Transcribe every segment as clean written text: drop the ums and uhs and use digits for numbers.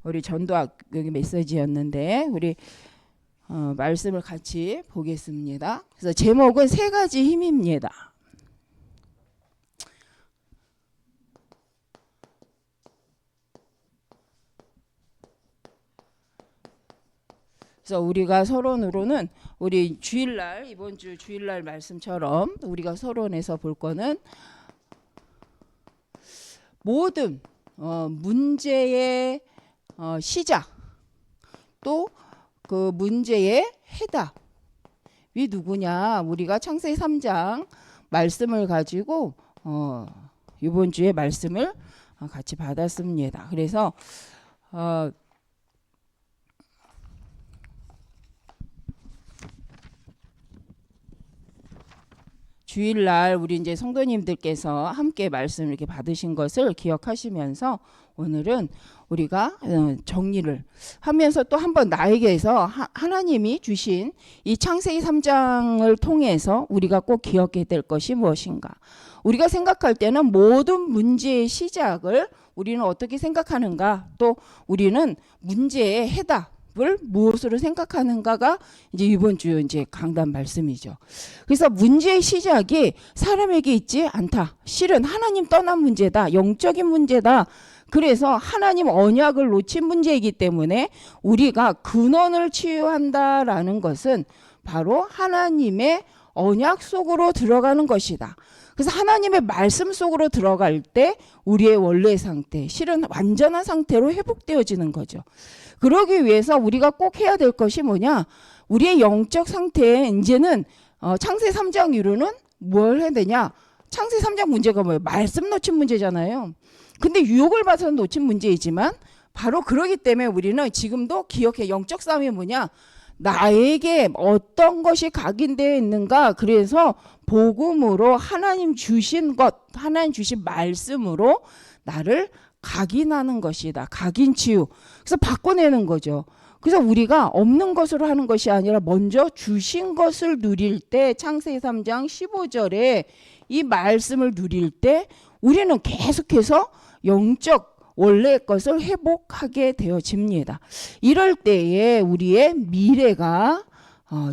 우리 전도학 여기 메시지였는데 우리 말씀을 같이 보겠습니다. 그래서 제목은 세 가지 힘입니다. 그래서 우리가 서론으로는 우리 주일날 이번 주 주일날 말씀처럼 우리가 서론에서 볼 거는 모든 문제의 시작 또 그 문제의 해답이 누구냐 우리가 창세기 3장 말씀을 가지고 이번 주에 말씀을 같이 받았습니다. 그래서 주일날 우리 이제 성도님들께서 함께 말씀 이렇게 받으신 것을 기억하시면서 오늘은 우리가 정리를 하면서 또 한번 나에게서 하나님이 주신 이 창세기 3장을 통해서 우리가 꼭 기억해야 될 것이 무엇인가. 우리가 생각할 때는 모든 문제의 시작을 우리는 어떻게 생각하는가, 또 우리는 문제의 해답을 무엇으로 생각하는가가 이제 이번 주 이제 강단 말씀이죠. 그래서 문제의 시작이 사람에게 있지 않다. 실은 하나님 떠난 문제다. 영적인 문제다. 그래서 하나님 언약을 놓친 문제이기 때문에 우리가 근원을 치유한다라는 것은 바로 하나님의 언약 속으로 들어가는 것이다. 그래서 하나님의 말씀 속으로 들어갈 때 우리의 원래 상태, 실은 완전한 상태로 회복되어지는 거죠. 그러기 위해서 우리가 꼭 해야 될 것이 뭐냐? 우리의 영적 상태에 이제는 창세 3장 이후로는 뭘 해야 되냐? 창세 3장 문제가 뭐예요? 말씀 놓친 문제잖아요. 근데 유혹을 받아서 놓친 문제이지만 바로 그러기 때문에 우리는 지금도 기억해. 영적 싸움이 뭐냐? 나에게 어떤 것이 각인되어 있는가? 그래서 복음으로 하나님 주신 것, 하나님 주신 말씀으로 나를 각인하는 것이다. 각인 치유. 그래서 바꿔내는 거죠. 그래서 우리가 없는 것으로 하는 것이 아니라 먼저 주신 것을 누릴 때 창세기 3장 15절에 이 말씀을 누릴 때 우리는 계속해서 영적 원래의 것을 회복하게 되어집니다. 이럴 때에 우리의 미래가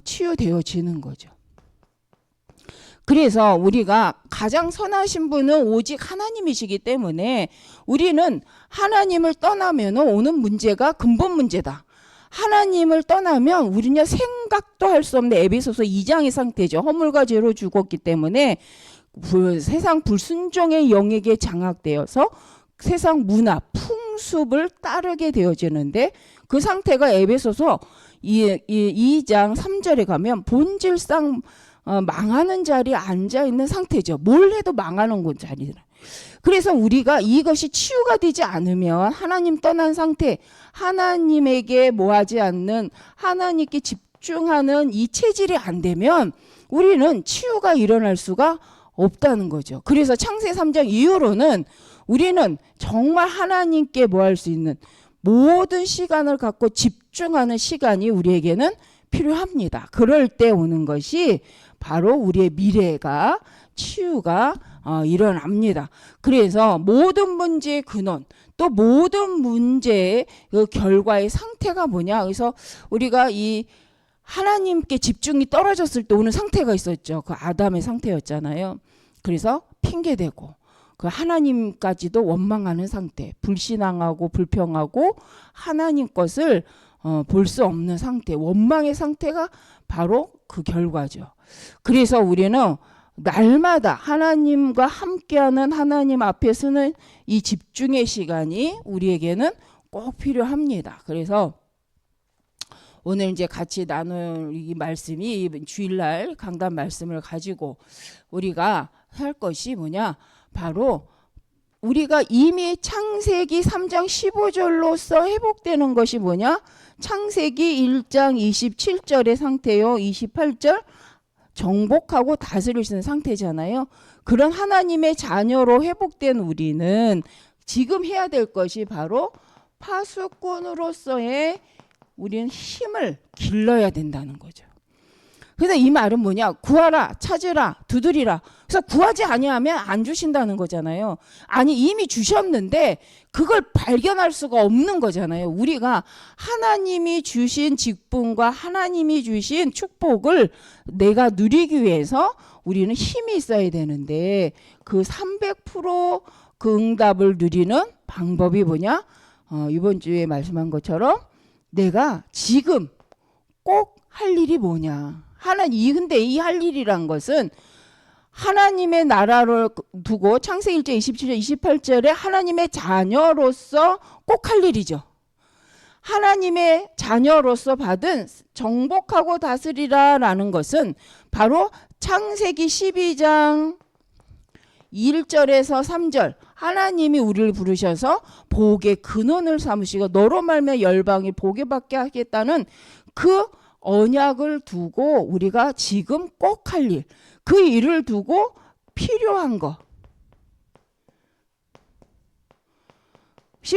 치유되어지는 거죠. 그래서 우리가 가장 선하신 분은 오직 하나님이시기 때문에 우리는 하나님을 떠나면 오는 문제가 근본 문제다. 하나님을 떠나면 우리는 생각도 할 수 없는 에베소서 2장의 상태죠. 허물과 죄로 죽었기 때문에 세상 불순종의 영에게 장악되어서 세상 문화, 풍습을 따르게 되어지는데 그 상태가 에베소서 2장 3절에 가면 본질상 망하는 자리에 앉아있는 상태죠. 뭘 해도 망하는 곳 자리라. 그래서 우리가 이것이 치유가 되지 않으면 하나님 떠난 상태, 하나님에게 뭐하지 않는, 하나님께 집중하는 이 체질이 안 되면 우리는 치유가 일어날 수가 없다는 거죠. 그래서 창세 3장 이후로는 우리는 정말 하나님께 뭐 할 수 있는 모든 시간을 갖고 집중하는 시간이 우리에게는 필요합니다. 그럴 때 오는 것이 바로 우리의 미래가 치유가 일어납니다. 그래서 모든 문제의 근원 또 모든 문제의 그 결과의 상태가 뭐냐. 그래서 우리가 이 하나님께 집중이 떨어졌을 때 오는 상태가 있었죠. 그 아담의 상태였잖아요. 그래서 핑계대고 그 하나님까지도 원망하는 상태, 불신앙하고 불평하고 하나님 것을 볼 수 없는 상태, 원망의 상태가 바로 그 결과죠. 그래서 우리는 날마다 하나님과 함께하는 하나님 앞에 서는 이 집중의 시간이 우리에게는 꼭 필요합니다. 그래서 오늘 이제 같이 나눌 이 말씀이 주일날 강단 말씀을 가지고 우리가 할 것이 뭐냐? 바로 우리가 이미 창세기 3장 15절로서 회복되는 것이 뭐냐? 창세기 1장 27절의 상태요. 28절 정복하고 다스리시는 상태잖아요. 그런 하나님의 자녀로 회복된 우리는 지금 해야 될 것이 바로 파수꾼으로서의 우리는 힘을 길러야 된다는 거죠. 그래서 이 말은 뭐냐? 구하라, 찾으라, 두드리라. 그래서 구하지 아니하면 안 주신다는 거잖아요. 아니 이미 주셨는데 그걸 발견할 수가 없는 거잖아요. 우리가 하나님이 주신 직분과 하나님이 주신 축복을 내가 누리기 위해서 우리는 힘이 있어야 되는데 그 300%그 응답을 누리는 방법이 뭐냐? 이번 주에 말씀한 것처럼 내가 지금 꼭 할 일이 뭐냐? 근데 이 할 일이란 것은 하나님의 나라를 두고 창세기 1장 27절 28절에 하나님의 자녀로서 꼭 할 일이죠. 하나님의 자녀로서 받은 정복하고 다스리라라는 것은 바로 창세기 12장 1절에서 3절 하나님이 우리를 부르셔서 복의 근원을 삼으시고 너로 말미암아 열방이 복을 받게 하겠다는 그 언약을 두고 우리가 지금 꼭 할 일, 그 일을 두고 필요한 것이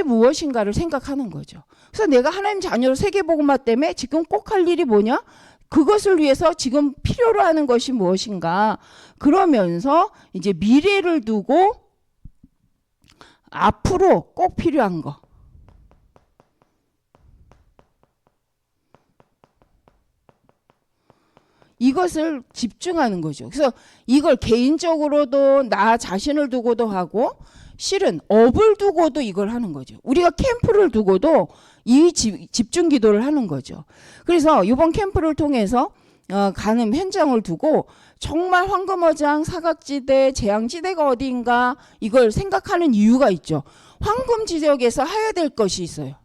무엇인가를 생각하는 거죠. 그래서 내가 하나님 자녀로 세계복음화 때문에 지금 꼭 할 일이 뭐냐? 그것을 위해서 지금 필요로 하는 것이 무엇인가? 그러면서 이제 미래를 두고 앞으로 꼭 필요한 거. 이것을 집중하는 거죠. 그래서 이걸 개인적으로도 나 자신을 두고도 하고 실은 업을 두고도 이걸 하는 거죠. 우리가 캠프를 두고도 이 집중 기도를 하는 거죠. 그래서 이번 캠프를 통해서 가는 현장을 두고 정말 황금어장, 사각지대, 재앙지대가 어디인가 이걸 생각하는 이유가 있죠. 황금 지역에서 해야 될 것이 있어요.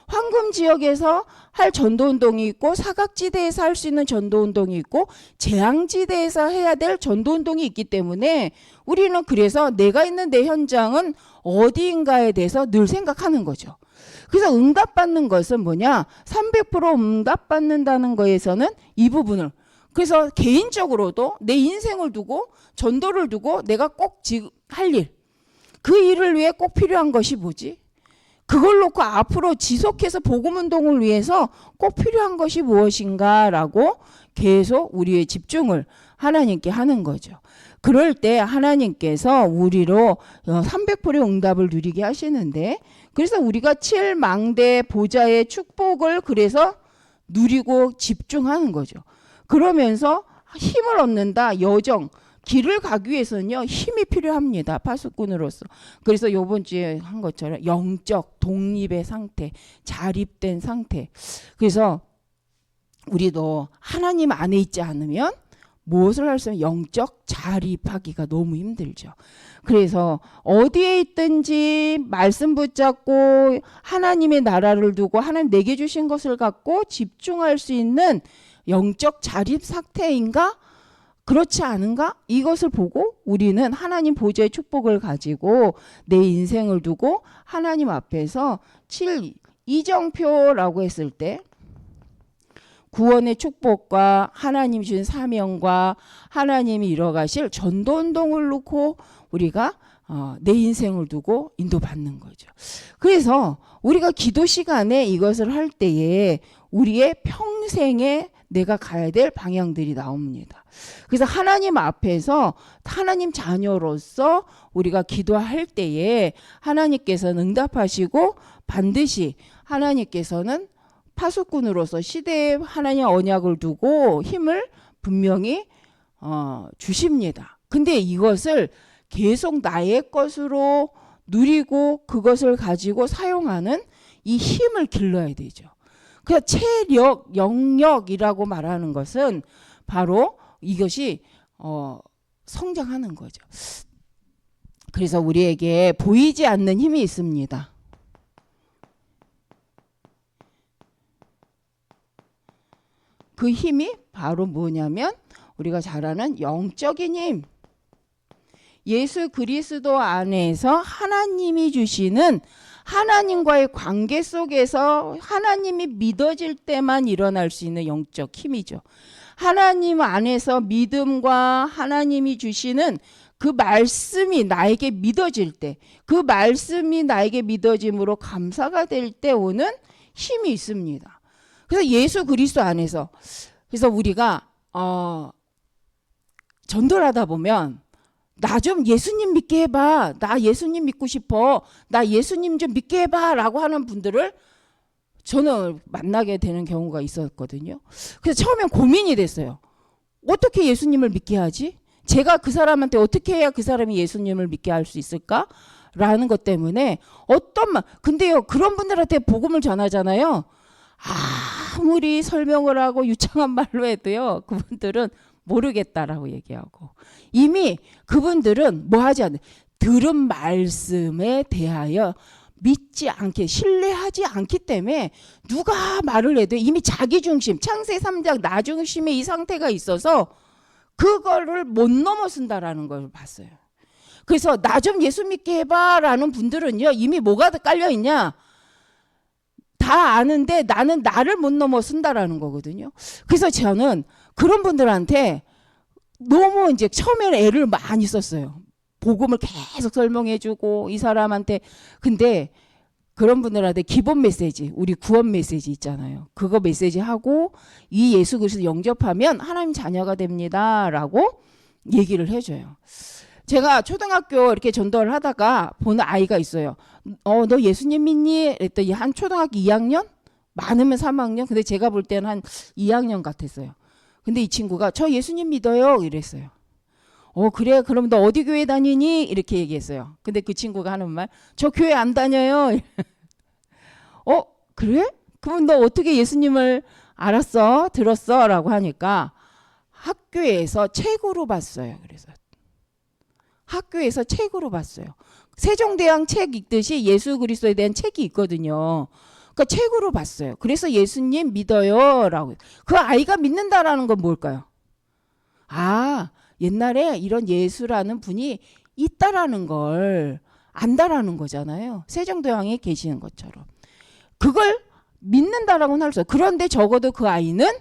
황금 지역에서 할 전도운동이 있고 사각지대에서 할 수 있는 전도운동이 있고 재앙지대에서 해야 될 전도운동이 있기 때문에 우리는 그래서 내가 있는 내 현장은 어디인가에 대해서 늘 생각하는 거죠. 그래서 응답받는 것은 뭐냐? 300% 응답받는다는 거에서는 이 부분을 그래서 개인적으로도 내 인생을 두고 전도를 두고 내가 꼭 할 일, 그 일을 위해 꼭 필요한 것이 뭐지? 그걸 놓고 앞으로 지속해서 복음운동을 위해서 꼭 필요한 것이 무엇인가라고 계속 우리의 집중을 하나님께 하는 거죠. 그럴 때 하나님께서 우리로 300% 응답을 누리게 하시는데 그래서 우리가 7망대 보좌의 축복을 그래서 누리고 집중하는 거죠. 그러면서 힘을 얻는다. 여정. 길을 가기 위해서는요 힘이 필요합니다. 파수꾼으로서. 그래서 이번 주에 한 것처럼 영적 독립의 상태, 자립된 상태. 그래서 우리도 하나님 안에 있지 않으면 무엇을 할 수 없는 영적 자립하기가 너무 힘들죠. 그래서 어디에 있든지 말씀 붙잡고 하나님의 나라를 두고 하나님 내게 주신 것을 갖고 집중할 수 있는 영적 자립 상태인가? 그렇지 않은가? 이것을 보고 우리는 하나님 보좌의 축복을 가지고 내 인생을 두고 하나님 앞에서 이정표라고 했을 때 구원의 축복과 하나님 주신 사명과 하나님이 이뤄가실 전도운동을 놓고 우리가 내 인생을 두고 인도받는 거죠. 그래서 우리가 기도 시간에 이것을 할 때에 우리의 평생에 내가 가야 될 방향들이 나옵니다. 그래서 하나님 앞에서 하나님 자녀로서 우리가 기도할 때에 하나님께서는 응답하시고 반드시 하나님께서는 파수꾼으로서 시대에 하나님의 언약을 두고 힘을 분명히 주십니다. 근데 이것을 계속 나의 것으로 누리고 그것을 가지고 사용하는 이 힘을 길러야 되죠. 그래서 체력, 영역이라고 말하는 것은 바로 이것이 성장하는 거죠. 그래서 우리에게 보이지 않는 힘이 있습니다. 그 힘이 바로 뭐냐면 우리가 잘 아는 영적인 힘. 예수 그리스도 안에서 하나님이 주시는 하나님과의 관계 속에서 하나님이 믿어질 때만 일어날 수 있는 영적 힘이죠. 하나님 안에서 믿음과 하나님이 주시는 그 말씀이 나에게 믿어질 때, 그 말씀이 나에게 믿어짐으로 감사가 될 때 오는 힘이 있습니다. 그래서 예수 그리스도 안에서 그래서 우리가 전도하다 보면 나 좀 예수님 믿게 해봐. 나 예수님 믿고 싶어. 나 예수님 좀 믿게 해봐. 라고 하는 분들을 저는 만나게 되는 경우가 있었거든요. 그래서 처음엔 고민이 됐어요. 어떻게 예수님을 믿게 하지? 제가 그 사람한테 어떻게 해야 그 사람이 예수님을 믿게 할 수 있을까? 라는 것 때문에 근데요, 그런 분들한테 복음을 전하잖아요. 아무리 설명을 하고 유창한 말로 해도요, 그분들은 모르겠다라고 얘기하고, 이미 그분들은 뭐 하지 않아요. 들은 말씀에 대하여 믿지 않게, 신뢰하지 않기 때문에 누가 말을 해도 이미 자기중심, 창세 3장 나중심의 이 상태가 있어서 그거를 못 넘어선다라는 걸 봤어요. 그래서 나 좀 예수 믿게 해봐라는 분들은요, 이미 뭐가 깔려있냐, 다 아는데 나는 나를 못 넘어선다라는 거거든요. 그래서 저는 그런 분들한테 너무 이제 처음에는 애를 많이 썼어요. 복음을 계속 설명해주고 이 사람한테. 근데 그런 분들한테 기본 메시지, 우리 구원 메시지 있잖아요. 그거 메시지 하고 이 예수 그리스도 영접하면 하나님 자녀가 됩니다라고 얘기를 해줘요. 제가 초등학교 이렇게 전도를 하다가 보는 아이가 있어요. 너 예수님 믿니? 그랬더니 한 초등학교 2학년? 많으면 3학년? 근데 제가 볼 때는 한 2학년 같았어요. 근데 이 친구가 저 예수님 믿어요 이랬어요. 그래, 그럼 너 어디 교회 다니니? 이렇게 얘기했어요. 근데 그 친구가 하는 말, 저 교회 안 다녀요. 그래? 그럼 너 어떻게 예수님을 알았어? 들었어? 라고 하니까 학교에서 책으로 봤어요. 그래서 학교에서 책으로 봤어요. 세종대왕 책 읽듯이 예수 그리스도에 대한 책이 있거든요. 그러니까 책으로 봤어요. 그래서 예수님 믿어요 라고. 그 아이가 믿는다라는 건 뭘까요? 옛날에 이런 예수라는 분이 있다라는 걸 안다라는 거잖아요. 세종대왕에 계시는 것처럼. 그걸 믿는다라고는 할 수 없어요. 그런데 적어도 그 아이는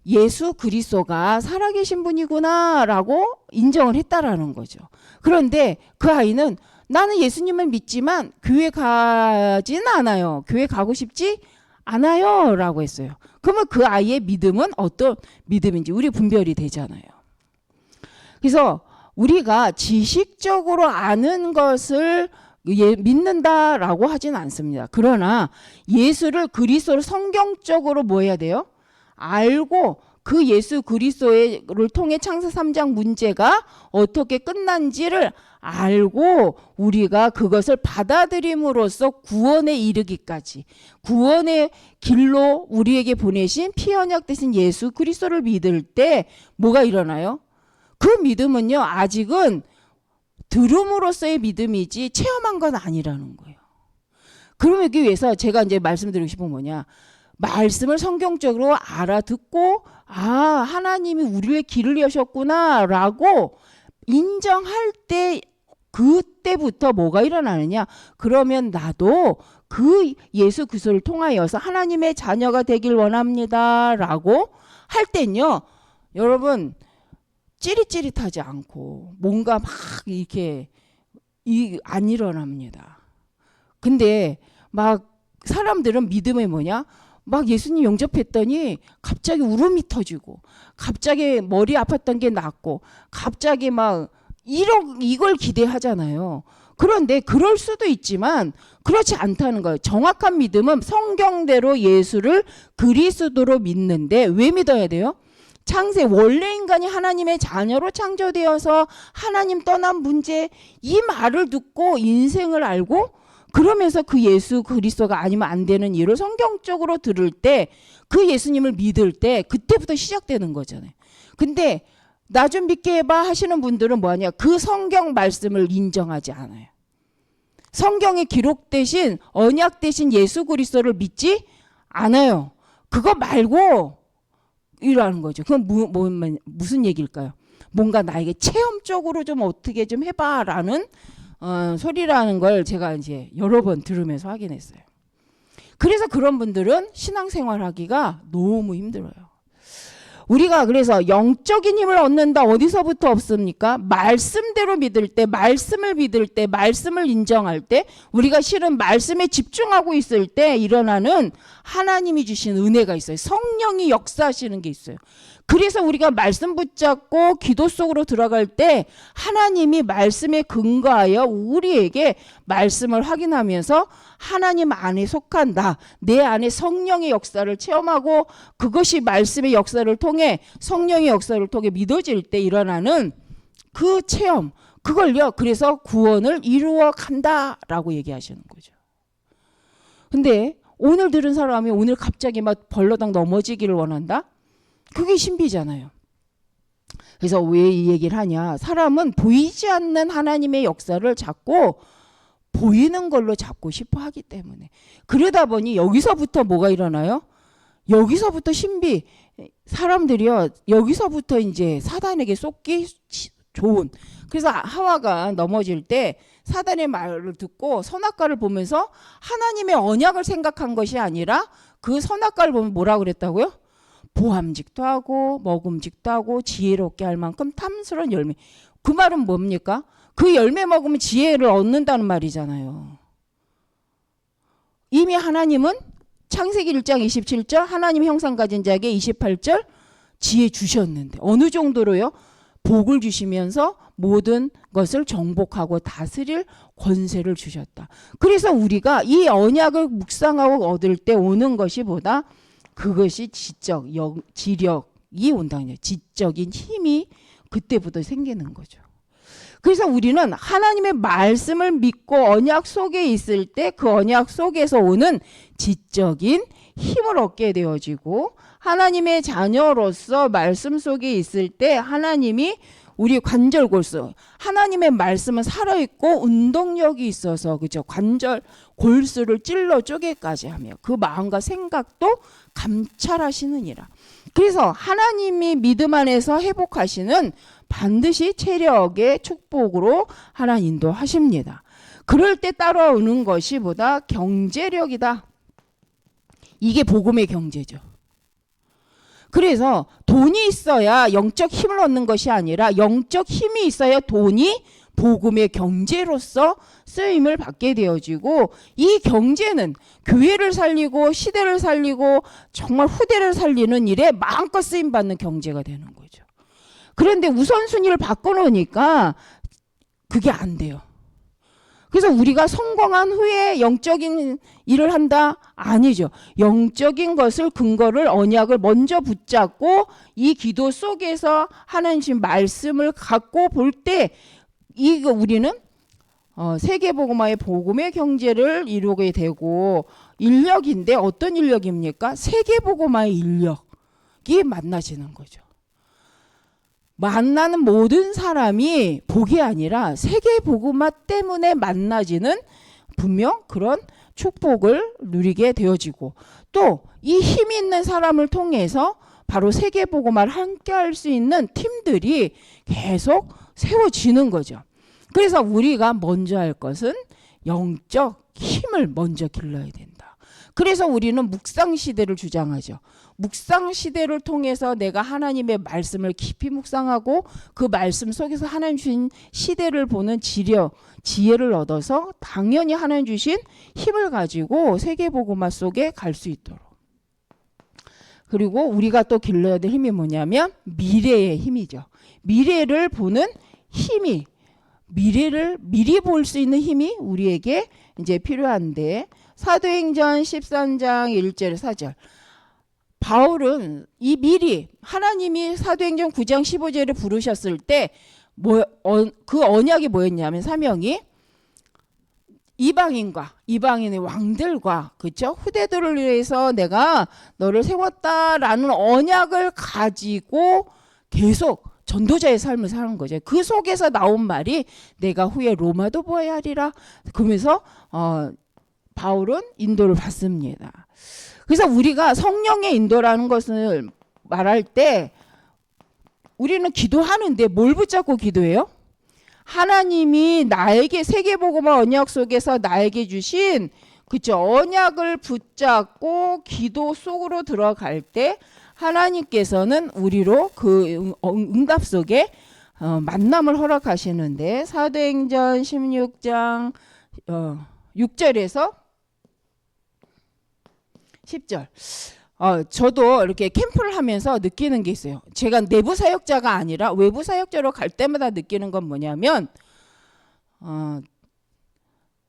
예수 그리스도가 살아계신 분이구나 라고 인정을 했다라는 거죠. 그런데 그 아이는 나는 예수님을 믿지만 교회 가지는 않아요. 교회 가고 싶지 않아요 라고 했어요. 그러면 그 아이의 믿음은 어떤 믿음인지 우리 분별이 되잖아요. 그래서 우리가 지식적으로 아는 것을 믿는다라고 하지는 않습니다. 그러나 예수를 그리스도를 성경적으로 뭐 해야 돼요? 알고 그 예수 그리스도를 통해 창세 3장 문제가 어떻게 끝난지를 알고 우리가 그것을 받아들임으로써 구원에 이르기까지, 구원의 길로 우리에게 보내신 피 언약 되신 예수 그리스도를 믿을 때 뭐가 일어나요? 그 믿음은요, 아직은 들음으로써의 믿음이지 체험한 건 아니라는 거예요. 그러기 위해서 제가 이제 말씀드리고 싶은 건 뭐냐, 말씀을 성경적으로 알아듣고 하나님이 우리의 길을 여셨구나 라고 인정할 때, 그때부터 뭐가 일어나느냐, 그러면 나도 그 예수 그리스도를 통하여서 하나님의 자녀가 되길 원합니다 라고 할 땐요, 여러분 찌릿찌릿하지 않고 뭔가 막 이렇게 안 일어납니다. 근데 막 사람들은 믿음이 뭐냐, 막 예수님 영접했더니 갑자기 울음이 터지고 갑자기 머리 아팠던 게 낫고 갑자기 막 이걸 기대하잖아요. 그런데 그럴 수도 있지만 그렇지 않다는 거예요. 정확한 믿음은 성경대로 예수를 그리스도로 믿는데 왜 믿어야 돼요? 창세, 원래 인간이 하나님의 자녀로 창조되어서 하나님 떠난 문제, 이 말을 듣고 인생을 알고 그러면서 그 예수 그리스도가 아니면 안 되는 일을 성경적으로 들을 때, 그 예수님을 믿을 때 그때부터 시작되는 거잖아요. 근데 나 좀 믿게 해봐 하시는 분들은 뭐하냐, 그 성경 말씀을 인정하지 않아요. 성경에 기록되신 언약 되신 예수 그리스도를 믿지 않아요. 그거 말고 이러는 거죠. 그건 무슨 얘기일까요? 뭔가 나에게 체험적으로 좀 어떻게 좀 해봐라는 소리라는 걸 제가 이제 여러 번 들으면서 확인했어요. 그래서 그런 분들은 신앙생활 하기가 너무 힘들어요. 우리가 그래서 영적인 힘을 얻는다. 어디서부터 얻습니까? 말씀대로 믿을 때, 말씀을 믿을 때, 말씀을 인정할 때, 우리가 실은 말씀에 집중하고 있을 때 일어나는 하나님이 주신 은혜가 있어요. 성령이 역사하시는 게 있어요. 그래서 우리가 말씀 붙잡고 기도 속으로 들어갈 때 하나님이 말씀에 근거하여 우리에게 말씀을 확인하면서 하나님 안에 속한다. 내 안에 성령의 역사를 체험하고 그것이 말씀의 역사를 통해 성령의 역사를 통해 믿어질 때 일어나는 그 체험, 그걸요. 그래서 구원을 이루어 간다라고 얘기하시는 거죠. 근데 오늘 들은 사람이 오늘 갑자기 막 벌러덩 넘어지기를 원한다? 그게 신비잖아요. 그래서 왜 이 얘기를 하냐? 사람은 보이지 않는 하나님의 역사를 자꾸 보이는 걸로 잡고 싶어 하기 때문에. 그러다 보니 여기서부터 뭐가 일어나요? 여기서부터 신비. 사람들이요. 여기서부터 이제 사단에게 쏟기 좋은. 그래서 하와가 넘어질 때 사단의 말을 듣고 선악과를 보면서 하나님의 언약을 생각한 것이 아니라 그 선악과를 보면 뭐라고 그랬다고요? 보암직도 하고 먹음직도 하고 지혜롭게 할 만큼 탐스러운 열매. 그 말은 뭡니까? 그 열매 먹으면 지혜를 얻는다는 말이잖아요. 이미 하나님은 창세기 1장 27절 하나님 형상 가진 자에게 28절 지혜 주셨는데 어느 정도로요? 복을 주시면서 모든 것을 정복하고 다스릴 권세를 주셨다. 그래서 우리가 이 언약을 묵상하고 얻을 때 오는 것이 보다 그것이 지력이 온다는 거예요. 지적인 힘이 그때부터 생기는 거죠. 그래서 우리는 하나님의 말씀을 믿고 언약 속에 있을 때 그 언약 속에서 오는 지적인 힘을 얻게 되어지고 하나님의 자녀로서 말씀 속에 있을 때 하나님이 우리 관절 골수 하나님의 말씀은 살아있고 운동력이 있어서 그죠 관절 골수를 찔러 쪼개까지 하며 그 마음과 생각도 감찰하시느니라. 그래서 하나님이 믿음 안에서 회복하시는 반드시 체력의 축복으로 하나님 인도하십니다. 그럴 때 따라오는 것이 보다 경제력이다. 이게 복음의 경제죠. 그래서 돈이 있어야 영적 힘을 얻는 것이 아니라 영적 힘이 있어야 돈이 복음의 경제로서 쓰임을 받게 되어지고 이 경제는 교회를 살리고 시대를 살리고 정말 후대를 살리는 일에 마음껏 쓰임받는 경제가 되는 거죠. 그런데 우선순위를 바꿔놓으니까 그게 안 돼요. 그래서 우리가 성공한 후에 영적인 일을 한다? 아니죠. 영적인 것을 근거를 언약을 먼저 붙잡고 이 기도 속에서 하나님 말씀을 갖고 볼 때 이거 우리는 세계복음화의 복음의 경제를 이루게 되고 인력인데 어떤 인력입니까? 세계복음화의 인력이 만나지는 거죠. 만나는 모든 사람이 복이 아니라 세계복음화 때문에 만나지는 분명 그런 축복을 누리게 되어지고 또 이 힘 있는 사람을 통해서 바로 세계복음화를 함께 할 수 있는 팀들이 계속 세워지는 거죠. 그래서 우리가 먼저 할 것은 영적 힘을 먼저 길러야 된다. 그래서 우리는 묵상 시대를 주장하죠. 묵상 시대를 통해서 내가 하나님의 말씀을 깊이 묵상하고 그 말씀 속에서 하나님 주신 시대를 보는 지혜를 얻어서 당연히 하나님 주신 힘을 가지고 세계복음화 속에 갈 수 있도록. 그리고 우리가 또 길러야 될 힘이 뭐냐면 미래의 힘이죠. 미래를 보는 힘이 미래를 미리 볼 수 있는 힘이 우리에게 이제 필요한데 사도행전 13장 1절 4절 바울은 이 미리 하나님이 사도행전 9장 15절에 부르셨을 때 그 언약이 뭐였냐면 사명이 이방인의 왕들과 그렇죠? 후대들을 위해서 내가 너를 세웠다라는 언약을 가지고 계속 전도자의 삶을 사는 거죠. 그 속에서 나온 말이 내가 후에 로마도 보아야 하리라. 그러면서 바울은 인도를 받습니다. 그래서 우리가 성령의 인도라는 것을 말할 때 우리는 기도하는데 뭘 붙잡고 기도해요? 하나님이 나에게 세계복음화 언약 속에서 나에게 주신 그쵸 언약을 붙잡고 기도 속으로 들어갈 때 하나님께서는 우리로 그 응답 속에 만남을 허락하시는데 사도행전 16장 6절에서 10절. 저도 이렇게 캠프를 하면서 느끼는 게 있어요. 제가 내부 사역자가 아니라 외부 사역자로 갈 때마다 느끼는 건 뭐냐면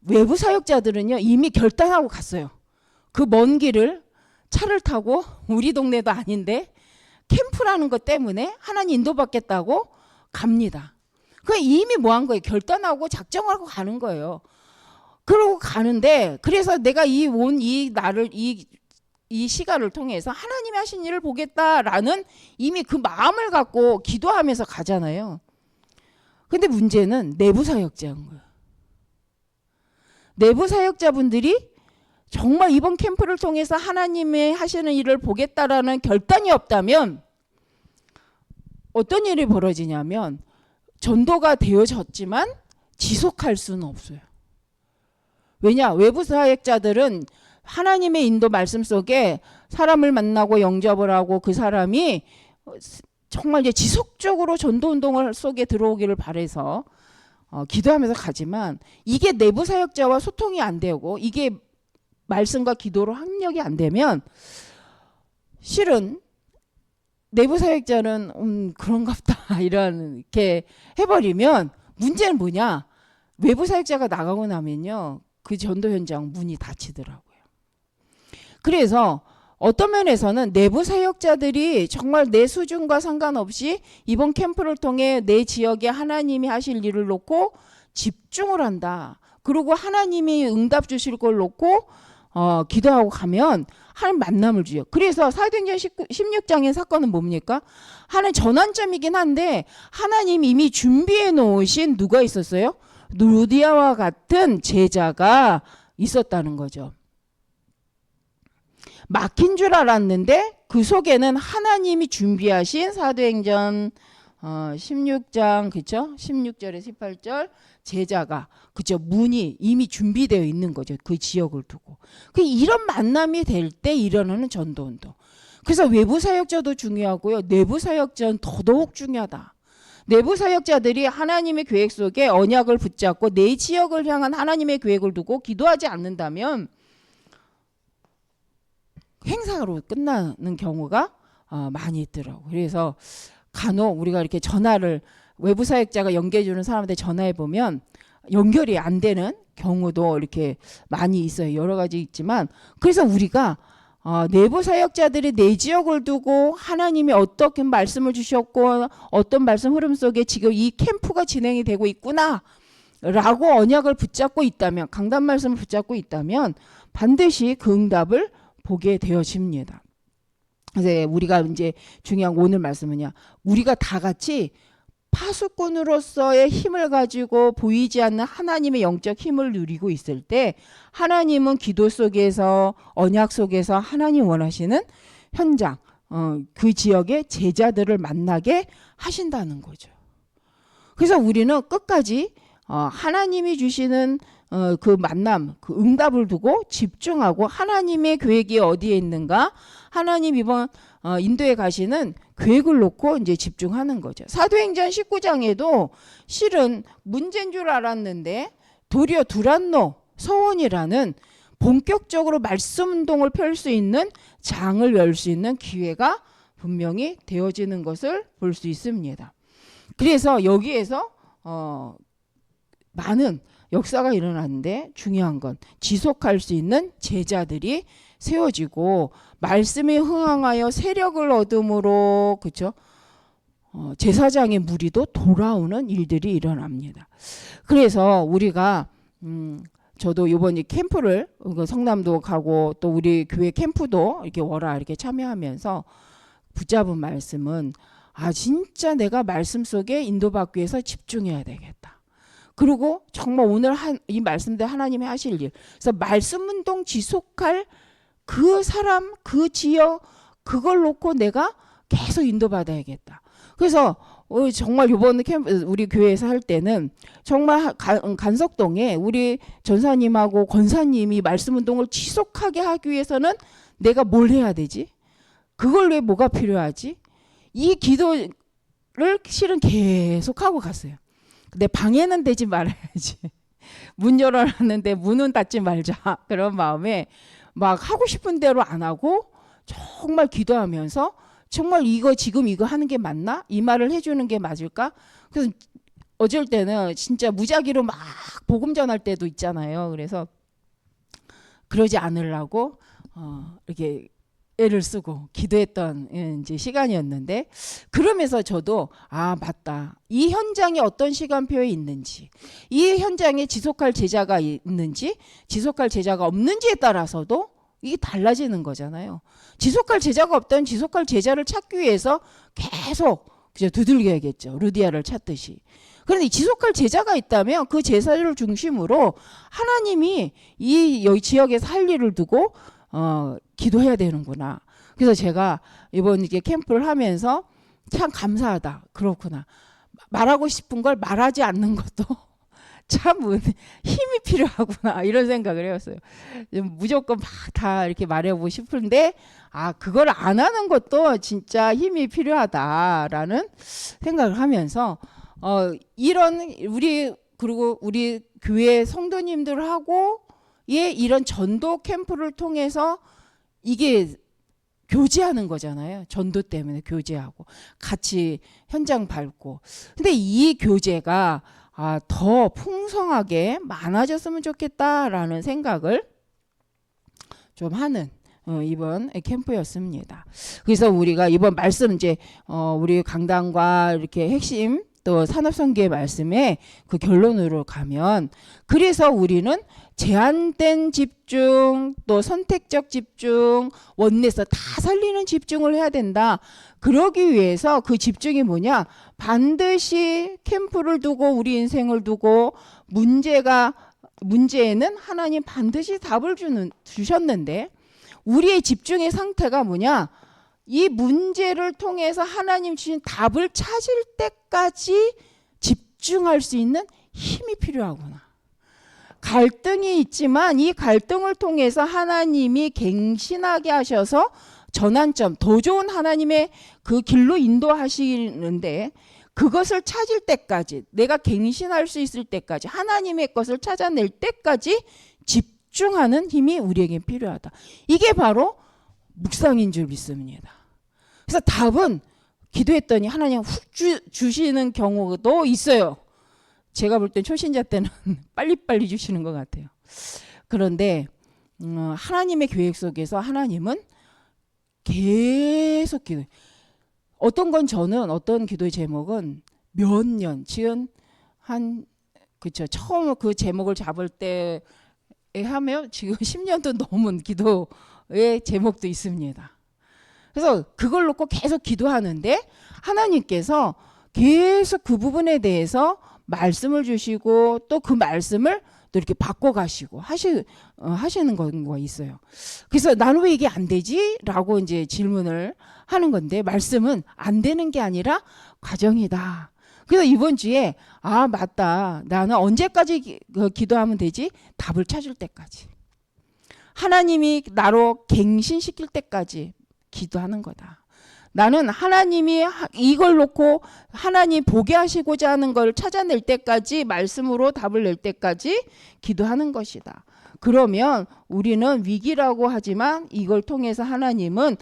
외부 사역자들은요 이미 결단하고 갔어요. 그 먼 길을 차를 타고 우리 동네도 아닌데 캠프라는 것 때문에 하나님 인도받겠다고 갑니다. 그 이미 뭐 한 거예요? 결단하고 작정하고 가는 거예요. 그러고 가는데 그래서 내가 이 시간을 통해서 하나님이 하신 일을 보겠다라는 이미 그 마음을 갖고 기도하면서 가잖아요. 근데 문제는 내부 사역자인 거예요. 내부 사역자분들이 정말 이번 캠프를 통해서 하나님이 하시는 일을 보겠다라는 결단이 없다면 어떤 일이 벌어지냐면 전도가 되어졌지만 지속할 수는 없어요. 왜냐? 외부 사역자들은 하나님의 인도 말씀 속에 사람을 만나고 영접을 하고 그 사람이 정말 이제 지속적으로 전도 운동을 속에 들어오기를 바라서 기도하면서 가지만 이게 내부 사역자와 소통이 안 되고 이게 말씀과 기도로 합력이 안 되면 실은 내부 사역자는 그런갑다 이렇게 해버리면 문제는 뭐냐? 외부 사역자가 나가고 나면요 그 전도 현장 문이 닫히더라고요. 그래서 어떤 면에서는 내부 사역자들이 정말 내 수준과 상관없이 이번 캠프를 통해 내 지역에 하나님이 하실 일을 놓고 집중을 한다. 그리고 하나님이 응답 주실 걸 놓고 기도하고 가면 하나님 만남을 주요. 그래서 사도행전 16장의 사건은 뭡니까? 하나님 전환점이긴 한데 하나님이 이미 준비해 놓으신 누가 있었어요? 루디아와 같은 제자가 있었다는 거죠. 막힌 줄 알았는데 그 속에는 하나님이 준비하신 사도행전 16장 그렇죠? 16절에 18절 제자가 그죠? 문이 이미 준비되어 있는 거죠. 그 지역을 두고. 이런 만남이 될 때 일어나는 전도운동. 그래서 외부 사역자도 중요하고요. 내부 사역자는 더더욱 중요하다. 내부 사역자들이 하나님의 계획 속에 언약을 붙잡고 내 지역을 향한 하나님의 계획을 두고 기도하지 않는다면 행사로 끝나는 경우가 많이 있더라고요. 그래서 간혹 우리가 이렇게 전화를 외부 사역자가 연결해 주는 사람한테 전화해 보면 연결이 안 되는 경우도 이렇게 많이 있어요. 여러 가지 있지만 그래서 우리가 내부 사역자들이 내 지역을 두고 하나님이 어떻게 말씀을 주셨고 어떤 말씀 흐름 속에 지금 이 캠프가 진행이 되고 있구나 라고 언약을 붙잡고 있다면 강단 말씀을 붙잡고 있다면 반드시 그 응답을 보게 되어집니다. 그래서 우리가 이제 중요한 오늘 말씀은요. 우리가 다 같이 파수꾼으로서의 힘을 가지고 보이지 않는 하나님의 영적 힘을 누리고 있을 때 하나님은 기도 속에서 언약 속에서 하나님 원하시는 현장 그 지역의 제자들을 만나게 하신다는 거죠. 그래서 우리는 끝까지 하나님이 주시는 그 만남, 그 응답을 두고 집중하고 하나님의 계획이 어디에 있는가? 하나님 이번 인도에 가시는 계획을 놓고 이제 집중하는 거죠. 사도행전 19장에도 실은 문제인 줄 알았는데 도리어 두란노 서원이라는 본격적으로 말씀 운동을 펼 수 있는 장을 열 수 있는 기회가 분명히 되어지는 것을 볼 수 있습니다. 그래서 여기에서 많은 역사가 일어났는데 중요한 건 지속할 수 있는 제자들이 세워지고 말씀에 흥황하여 세력을 얻음으로 그렇죠? 제사장의 무리도 돌아오는 일들이 일어납니다. 그래서 우리가 저도 이번 캠프를 성남도 가고 또 우리 교회 캠프도 이렇게 월화 이렇게 참여하면서 붙잡은 말씀은 진짜 내가 말씀 속에 인도받기 위해서 집중해야 되겠다. 그리고 정말 오늘 이 말씀대로 하나님이 하실 일. 그래서 말씀 운동 지속할 그 사람, 그 지역, 그걸 놓고 내가 계속 인도받아야겠다. 그래서 정말 이번 캠프 우리 교회에서 할 때는 정말 간석동에 우리 전사님하고 권사님이 말씀 운동을 지속하게 하기 위해서는 내가 뭘 해야 되지? 그걸 왜 뭐가 필요하지? 이 기도를 실은 계속 하고 갔어요. 근데 방해는 되지 말아야지. 문 열어놨는데 문은 닫지 말자. 그런 마음에 막 하고 싶은 대로 안 하고 정말 기도하면서 정말 이거 지금 이거 하는 게 맞나? 이 말을 해주는 게 맞을까? 그래서 어쩔 때는 진짜 무작위로 막 복음 전할 때도 있잖아요. 그래서 그러지 않으려고 이렇게 애를 쓰고 기도했던 이제 시간이었는데, 그러면서 저도 아 맞다, 이 현장에 어떤 시간표에 있는지, 이 현장에 지속할 제자가 있는지 지속할 제자가 없는지에 따라서도 이게 달라지는 거잖아요. 지속할 제자가 없다면 지속할 제자를 찾기 위해서 계속 그저 두들겨야겠죠. 루디아를 찾듯이. 그런데 지속할 제자가 있다면 그 제자를 중심으로 하나님이 이 지역에서 할 일을 두고 기도해야 되는구나. 그래서 제가 이번 이렇게 캠프를 하면서 참 감사하다. 그렇구나. 말하고 싶은 걸 말하지 않는 것도 참 힘이 필요하구나. 이런 생각을 해봤어요. 무조건 막 다 이렇게 말해보고 싶은데, 그걸 안 하는 것도 진짜 힘이 필요하다라는 생각을 하면서, 이런 그리고 우리 교회 성도님들하고 이런 전도 캠프를 통해서 이게 교제하는 거잖아요. 전도 때문에 교제하고 같이 현장 밟고. 근데 이 교제가 더 풍성하게 많아졌으면 좋겠다라는 생각을 좀 하는 이번 캠프였습니다. 그래서 우리가 이번 말씀 이제 우리 강단과 이렇게 핵심 또 산업선교의 말씀에 그 결론으로 가면, 그래서 우리는 제한된 집중, 또 선택적 집중, 원내에서 다 살리는 집중을 해야 된다. 그러기 위해서 그 집중이 뭐냐? 반드시 캠프를 두고 우리 인생을 두고 문제에는 하나님 반드시 답을 주셨는데, 우리의 집중의 상태가 뭐냐? 이 문제를 통해서 하나님 주신 답을 찾을 때까지 집중할 수 있는 힘이 필요하구나. 갈등이 있지만 이 갈등을 통해서 하나님이 갱신하게 하셔서 전환점, 더 좋은 하나님의 그 길로 인도하시는데, 그것을 찾을 때까지, 내가 갱신할 수 있을 때까지, 하나님의 것을 찾아낼 때까지 집중하는 힘이 우리에게 필요하다. 이게 바로 묵상인 줄 믿습니다. 그래서 답은 기도했더니 하나님 훅 주시는 경우도 있어요. 제가 볼 땐 초신자 때는 빨리빨리 주시는 것 같아요. 그런데 하나님의 계획 속에서 하나님은 계속 기도. 어떤 건 저는 어떤 기도의 제목은 몇 년, 지금 그쵸, 처음 그 제목을 잡을 때 하면 지금 10년도 넘은 기도의 제목도 있습니다. 그래서 그걸 놓고 계속 기도하는데 하나님께서 계속 그 부분에 대해서 말씀을 주시고, 또 그 말씀을 또 이렇게 바꿔가시고 하시는 경우가 있어요. 그래서 나는 왜 이게 안 되지? 라고 이제 질문을 하는 건데, 말씀은 안 되는 게 아니라 과정이다. 그래서 이번 주에 맞다. 나는 언제까지 기도하면 되지? 답을 찾을 때까지. 하나님이 나로 갱신시킬 때까지 기도하는 거다. 나는 하나님이 이걸 놓고 하나님 보게 하시고자 하는 걸 찾아낼 때까지, 말씀으로 답을 낼 때까지 기도하는 것이다. 그러면 우리는 위기라고 하지만 이걸 통해서 하나님은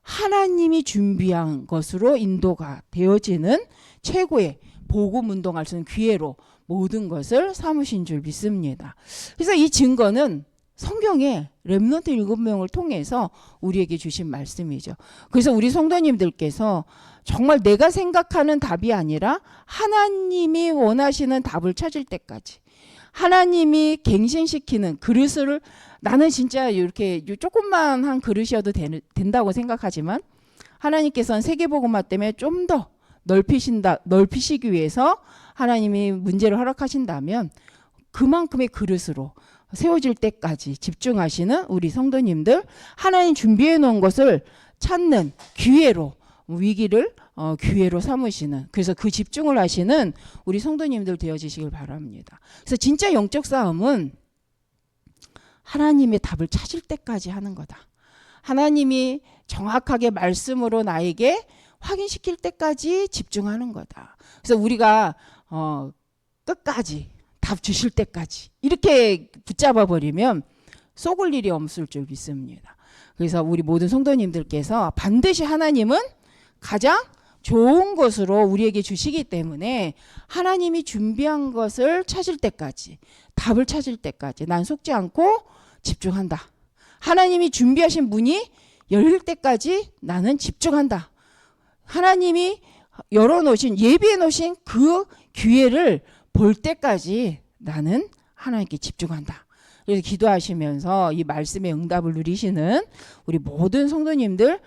하나님이 준비한 것으로 인도가 되어지는 최고의 복음 운동할 수 있는 기회로 모든 것을 삼으신 줄 믿습니다. 그래서 이 증거는 성경에 렘넌트 7명을 통해서 우리에게 주신 말씀이죠. 그래서 우리 성도님들께서 정말 내가 생각하는 답이 아니라 하나님이 원하시는 답을 찾을 때까지, 하나님이 갱신시키는 그릇을, 나는 진짜 이렇게 조그만한 그릇이어도 된다고 생각하지만, 하나님께서는 세계복음화 때문에 좀 더 넓히시기 위해서 하나님이 문제를 허락하신다면 그만큼의 그릇으로 세워질 때까지 집중하시는 우리 성도님들, 하나님 준비해 놓은 것을 찾는 기회로, 위기를 기회로 삼으시는, 그래서 그 집중을 하시는 우리 성도님들 되어지시길 바랍니다. 그래서 진짜 영적 싸움은 하나님의 답을 찾을 때까지 하는 거다. 하나님이 정확하게 말씀으로 나에게 확인시킬 때까지 집중하는 거다. 그래서 우리가 끝까지 답 주실 때까지 이렇게 붙잡아 버리면 속을 일이 없을 줄 믿습니다. 그래서 우리 모든 성도님들께서 반드시 하나님은 가장 좋은 것으로 우리에게 주시기 때문에 하나님이 준비한 것을 찾을 때까지, 답을 찾을 때까지 난 속지 않고 집중한다. 하나님이 준비하신 문이 열릴 때까지 나는 집중한다. 하나님이 열어놓으신, 예비해 놓으신 그 기회를 볼 때까지 나는 하나님께 집중한다. 그래서 기도하시면서 이 말씀의 응답을 누리시는 우리 모든 성도님들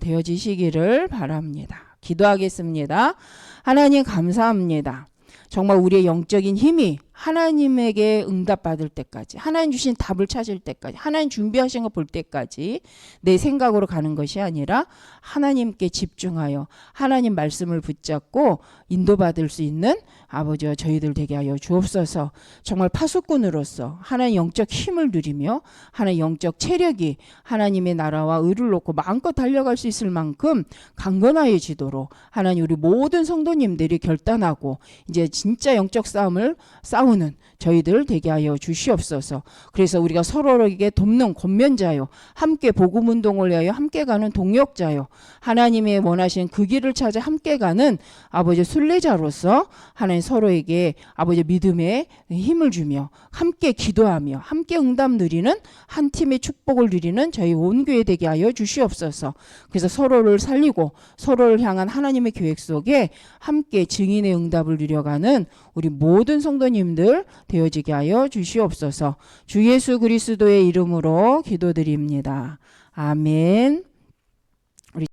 되어지시기를 바랍니다. 기도하겠습니다. 하나님 감사합니다. 정말 우리의 영적인 힘이 하나님에게 응답받을 때까지, 하나님 주신 답을 찾을 때까지, 하나님 준비하신 거 볼 때까지 내 생각으로 가는 것이 아니라 하나님께 집중하여 하나님 말씀을 붙잡고 인도받을 수 있는 아버지와 저희들 되게 하여 주옵소서. 정말 파수꾼으로서 하나님 영적 힘을 누리며 하나님 영적 체력이 하나님의 나라와 의를 놓고 마음껏 달려갈 수 있을 만큼 강건하여지도록 하나님 우리 모든 성도님들이 결단하고 이제 진짜 영적 싸움을 싸우는 저희들 되게 하여 주시옵소서. 그래서 우리가 서로에게 돕는 권면자요, 함께 복음 운동을 위하여 함께 가는 동역자요, 하나님의 원하신 그 길을 찾아 함께 가는 아버지 순례자로서 하나님 서로에게 아버지 믿음의 힘을 주며 함께 기도하며 함께 응답 누리는 한 팀의 축복을 누리는 저희 온 교회 되게 하여 주시옵소서. 그래서 서로를 살리고 서로를 향한 하나님의 계획 속에 함께 증인의 응답을 누려가는 우리 모든 성도님들 되어지게 하여 주시옵소서. 주 예수 그리스도의 이름으로 기도드립니다. 아멘.